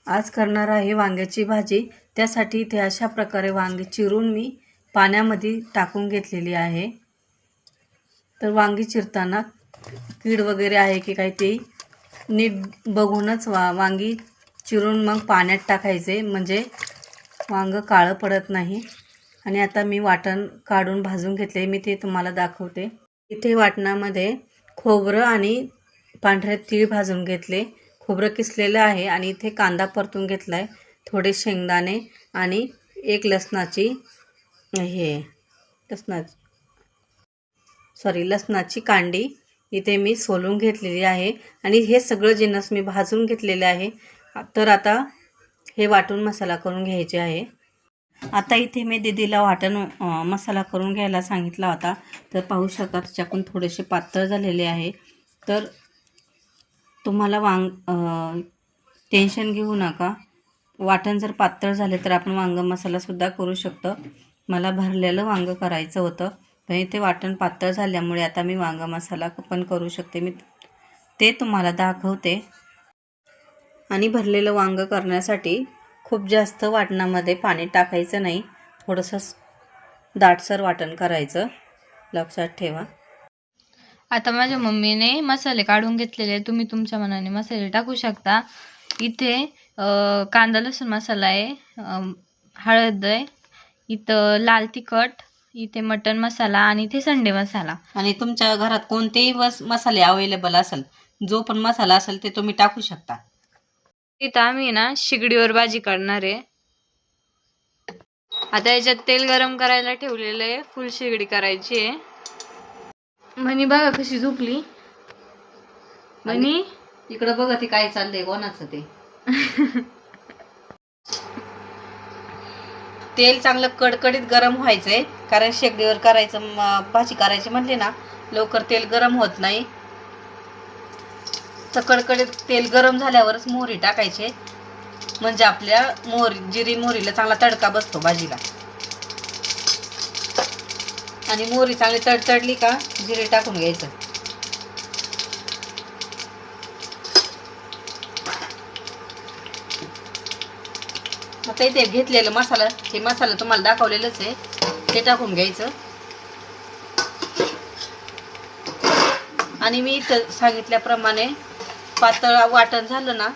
आज करणार आहे वांग्याची भाजी। त्यासाठी इथे अशा प्रकारे वांगी चिरून मी पाण्यामध्ये टाकून घेतलेली आहे। तर वांगी चिरताना कीड वगैरे आहे की काही ते नीट बघूनच वांगी चिरून मग पाण्यात टाकायचे, म्हणजे वांग काळं पडत नाही। आणि आता मी वाटण काढून भाजून घेतले, मी ते तुम्हाला दाखवते। इथे वाटणामध्ये खोबरं आणि पांढरे तीळ भाजून घेतले, खोबरं किसलेलं आहे आणि इथे कांदा परतून घेतलाय, थोडे शेंगदाणे आणि एक लसणाची लसणाची कांडी इथे मी सोलून घेतलेली आहे आणि हे सगळं जिन्नस मी भाजून घेतलेले आहे। तर आता हे वाटून मसाला करून घ्यायचे आहे। आता इथे मी दीदीला वाटण मसाला करून घ्यायला सांगितला होता, तर पाहू शकता त्याच्याकडून थोडेसे पातळ झालेले आहे। तर तुम्हाला टेन्शन घेऊ नका, वाटण जर पातळ झाले तर आपण वांग मसाला सुद्धा करू शकतो। मला भरलेलं वांग करायचं होतं, पण इथे वाटण पातळ झाल्यामुळे आता मी वांग मसाला पण करू शकते, मी ते तुम्हाला दाखवते। आणि भरलेलं वांग करण्यासाठी खूप जास्त वाटणामध्ये पाणी टाकायचं नाही, थोडंसं दाटसर वाटण करायचं, लक्षात ठेवा। आता माझ्या मम्मीने मसाले काढून घेतलेले, तुम्ही तुमच्या मनाने मसाले टाकू शकता। इथे कांदा लसूण मसाला आहे, हळद आहे, इथं लाल तिखट, इथे मटन मसाला आणि इथे संडे मसाला। आणि तुमच्या घरात कोणतेही मसाले अवेलेबल असेल, जो पण मसाला असेल ते तुम्ही टाकू शकता। इथं आम्ही ना शिगडीवर भाजी करणार आहे। आता याच्यात तेल गरम करायला ठेवलेलं आहे, फुल शिगडी करायची आहे। म्हणी बघा कशी झोपली, म्हणी इकडे बघा ती काय चाललंय, कोणाचं ते तेल चांगलं कडकडीत गरम व्हायचंय, कारण शेगडीवर करायचं भाजी करायची म्हटली ना, लवकर तेल गरम होत नाही। तर कडकडीत तेल गरम झाल्यावरच मोहरी टाकायचे, म्हणजे आपल्या जिरी मोहरीला चांगला तडका बसतो भाजीला। आणि मोहरी चांगली तडतडली का जिरे टाकून घ्यायचं। आता इथे घेतलेलं हे मसाला तुम्हाला दाखवलेलंच आहे, ते टाकून घ्यायचं। आणि मी इथं सांगितल्याप्रमाणे पातळ वाटण झालं ना,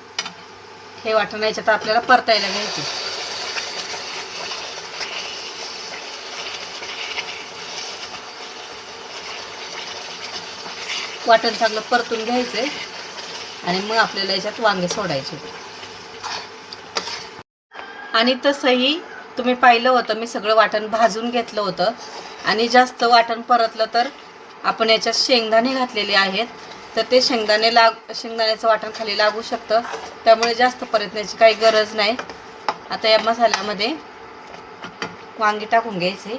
हे वाटण याच्यात आपल्याला परतायला घ्यायचं। वाटण चांगलं परतून घ्यायचंय आणि मग आपल्याला याच्यात वांगे सोडायचे। आणि तसंही तुम्ही पाहिलं होतं, मी सगळं वाटण भाजून घेतलं होतं। आणि जास्त वाटण परतलं तर आपण याच्यात शेंगदाणे घातलेले आहेत, तर ते शेंगदाण्याचं वाटण खाली लागू शकतं, त्यामुळे जास्त परतण्याची काही गरज नाही। आता या मसाल्यामध्ये वांगी टाकून घ्यायचे।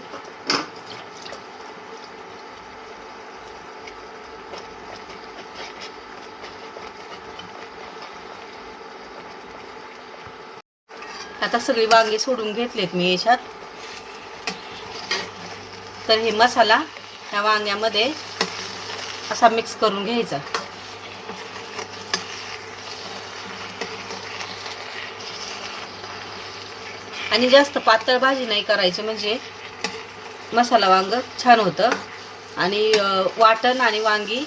आता सगळी वांगी सोडून घेतलेत मी याच्यात। तर हे मसाला या वांग्यामध्ये असा मिक्स करून घ्यायचा। आणि जास्त पातळ भाजी नाही करायची, म्हणजे मसाला वांग छान होतं आणि वाटण आणि वांगी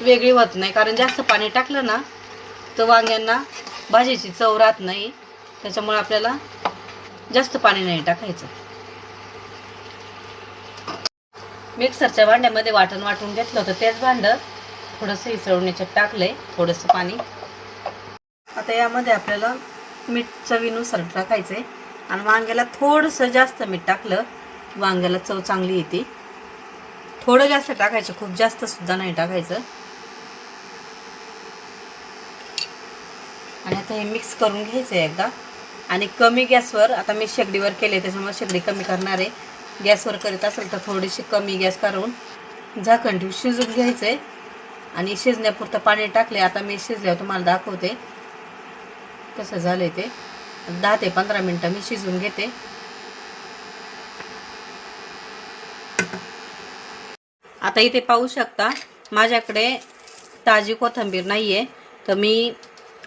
वेगळी होत नाही, कारण जास्त पाणी टाकलं ना तर वांग्यांना भाजीची चव राहत नाही, त्याच्यामुळे आपल्याला जास्त पाणी नाही टाकायचं। मिक्सरच्या भांड्यामध्ये वाटण वाटून घेतलं होतं, तेच भांडं थोडंसं इसळून याच्यात टाकलंय, थोडंसं पाणी। आता यामध्ये आपल्याला मीठ चवीनुसार टाकायचंय आणि वांग्याला थोडंसं जास्त मीठ टाकलं वांग्याला चव चांगली येते। थोडं जास्त टाकायचं, खूप जास्त सुद्धा नाही टाकायचं। आणि आता हे मिक्स करून घ्यायचं एकदा, आणि कमी गॅसवर, आता मी शेगडीवर केले त्याच्यामुळे शेगडी कमी करणार आहे। गॅसवर करीत असेल तर थोडीशी कमी गॅस करून झाकण ठेवून शिजून घ्यायचंय। आणि शिजण्यापुरतं पाणी टाकले, आता मी शिजल्यावर तुम्हाला दाखवते कसं झालंय ते। 10 ते 15 मिनिटं मी शिजवून घेते। आता इथे पाहू शकता माझ्याकडे ताजी कोथिंबीर नाहीये, तर मी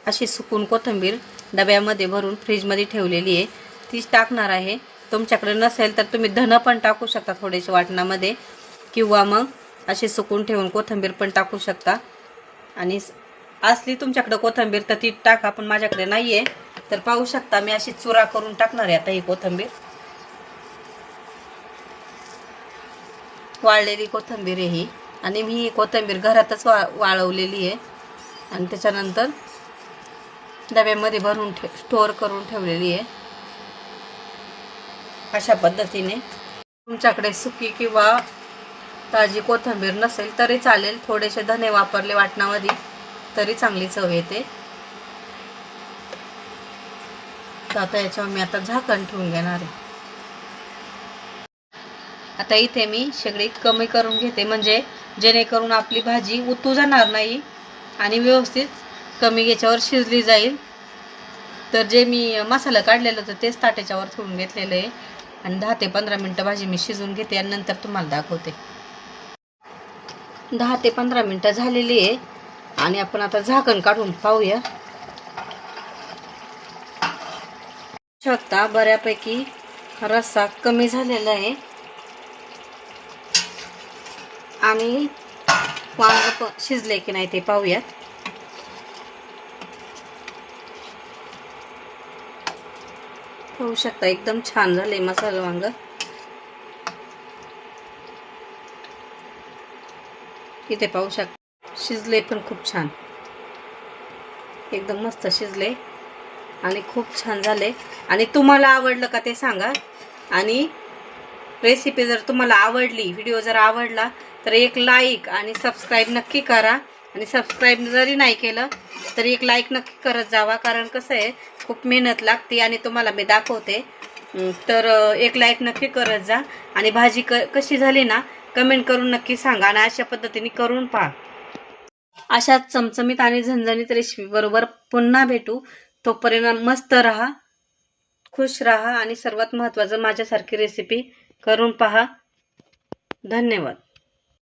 अशी सुकून कोथिंबीर डब्यामध्ये भरून फ्रीजमध्ये ठेवलेली आहे, तीच टाकणार आहे. तुमच्याकडे नसेल तर तुम्ही धनं पण टाकू शकता थोडेसे वाटणामध्ये, किंवा मग असे सुकून ठेवून कोथिंबीर पण टाकू शकता. आणि असली तुमच्याकडे कोथिंबीर तर ती टाका, पण माझ्याकडे नाही आहे. तर पाहू शकता मी अशी चुरा करून टाकणार आहे आता ही कोथिंबीर. वाळलेली कोथिंबीर आहे ही, आणि मी ही कोथिंबीर घरातच वाळवलेली आहे. आणि त्याच्यानंतर डब्यामध्ये भरून स्टोअर करून ठेवलेली आहे. अशा पद्धतीने तुमच्याकडे सुकी किंवा ताजी कोथिंबीर नसेल तरी चालेल, थोडेसे धने वापरले वाटणामध्ये तरी चांगली चव येते. तर आता याच्यावर मी आता झाकण ठेवून घेणार आहे. आता इथे मी सगळी कमी करून घेते, म्हणजे जेणेकरून आपली भाजी उतू जाणार नाही आणि व्यवस्थित कमी याच्यावर शिजली जाईल. तर जे मी मसाला काढलेला होता तेच ताटाच्यावर ठेवून घेतलेलं आहे, आणि 10 ते 15 मिनटं भाजी मी शिजवून घेते आणि नंतर तुम्हाला दाखवते. 10 ते 15 मिनटं झालेली आहे, आणि आपण आता झाकण काढून पाहूया. शकता बऱ्यापैकी रस्सा कमी झालेला आहे, आणि वांग पण शिजले की नाही ते पाहूया. पाहू शकता एकदम छान झाले मसाला वांग. इथे पाहू शकता शिजले पण खूप छान, एकदम मस्त शिजले आणि खूप छान झाले. आणि तुम्हाला आवडलं का ते सांगा. आणि रेसिपी जर तुम्हाला आवडली, व्हिडिओ जर आवडला तर एक लाईक आणि सबस्क्राईब नक्की करा. आणि सबस्क्राईब जरी नाही केलं तरी एक लाईक नक्की करत जावा, कारण कसं आहे खूप मेहनत लागते आणि तुम्हाला मी दाखवते. तर एक लाईक नक्की करत जा. आणि भाजी कशी झाली ना कमेंट करून नक्की सांगा, आणि अशा पद्धतीने करून पहा. अशा चमचमीत आणि झणझणीत रेसिपी बरोबर पुन्हा भेटू. तोपर्यंत मस्त राहा, खुश राहा, आणि सर्वात महत्त्वाचं माझ्यासारखी रेसिपी करून पहा. धन्यवाद.